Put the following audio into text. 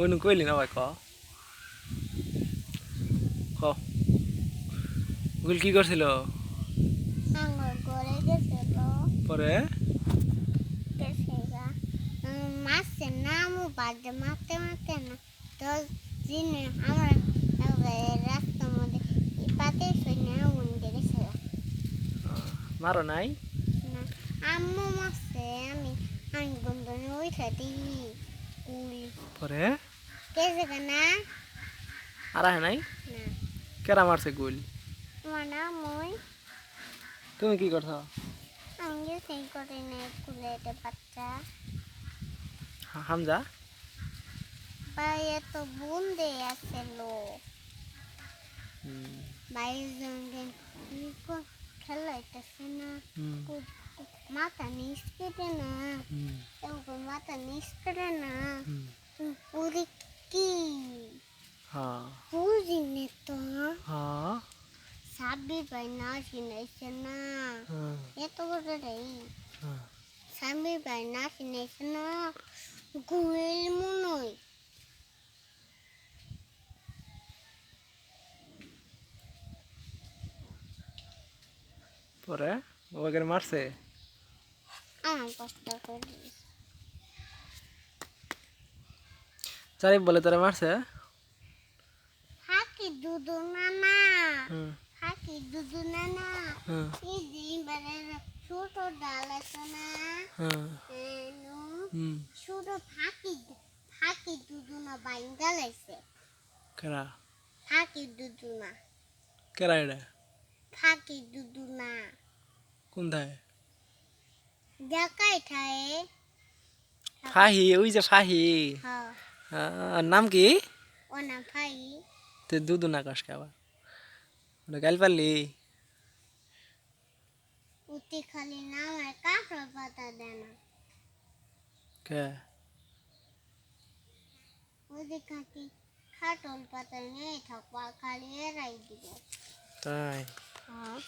ওই নু কইলি না ভাই ক ক গুল কি করছিল আঙ্গুর করে গেছিল পরে গেছিলা মাছের নামও বাদে মারতে মারতে না 10 দিনে আমার রাস্তার মধ্যে পাতে শুনে উন্ডে গেছিল মারো নাই না আম্মু মারছে আমি গন্ধনে ওই খাতি কুলি পরে গেছে না আর আহে নাই না কেরা মারছে গুল আমার নাম ওই তুমি কি করছ আমি সেই করে নেই কুলেতে বাচ্চা হামজা বাইরে তো বুন্দে আছে লোক বাইরের সঙ্গে খেলাইতেছে না মাথা নিচ কেটে না মাথা নিচ কেটে না পুরি কি হ্যাঁ বুঝি নে তো হ্যাঁ সাবি ভাই না চিনাইছে না এত বড় রে সাবি ভাই না চিনাইছে না গুয়েল মনই পরে ওকে মারছে আমার কষ্ট করে চারি বলে তোরা মারছে হাকি দুদু নানা হুম হাকি দুদু নানা হুম এই দিন বেড়ে ছোট ডাল আছে না হুম হুম ছোট ফাঁকি ফাঁকি দুদু না বাইন্দা লাইছে কেরা ফাঁকি দুদু না কেরা এটা ফাঁকি দুদু না কোনটায় দেখাই ঠায় ফাহি ওই যে ফাহি হ্যাঁ নাম কি ও না ভাই তুই দুদু না কাসকে আবার ওটা গাইল পারলি উতি খালি নামের কাঠর পাতা দেয় না কে ওদি খাটি খাটল পাতা নেই থাকবা খালি এরাই দিব তাই হ্যাঁ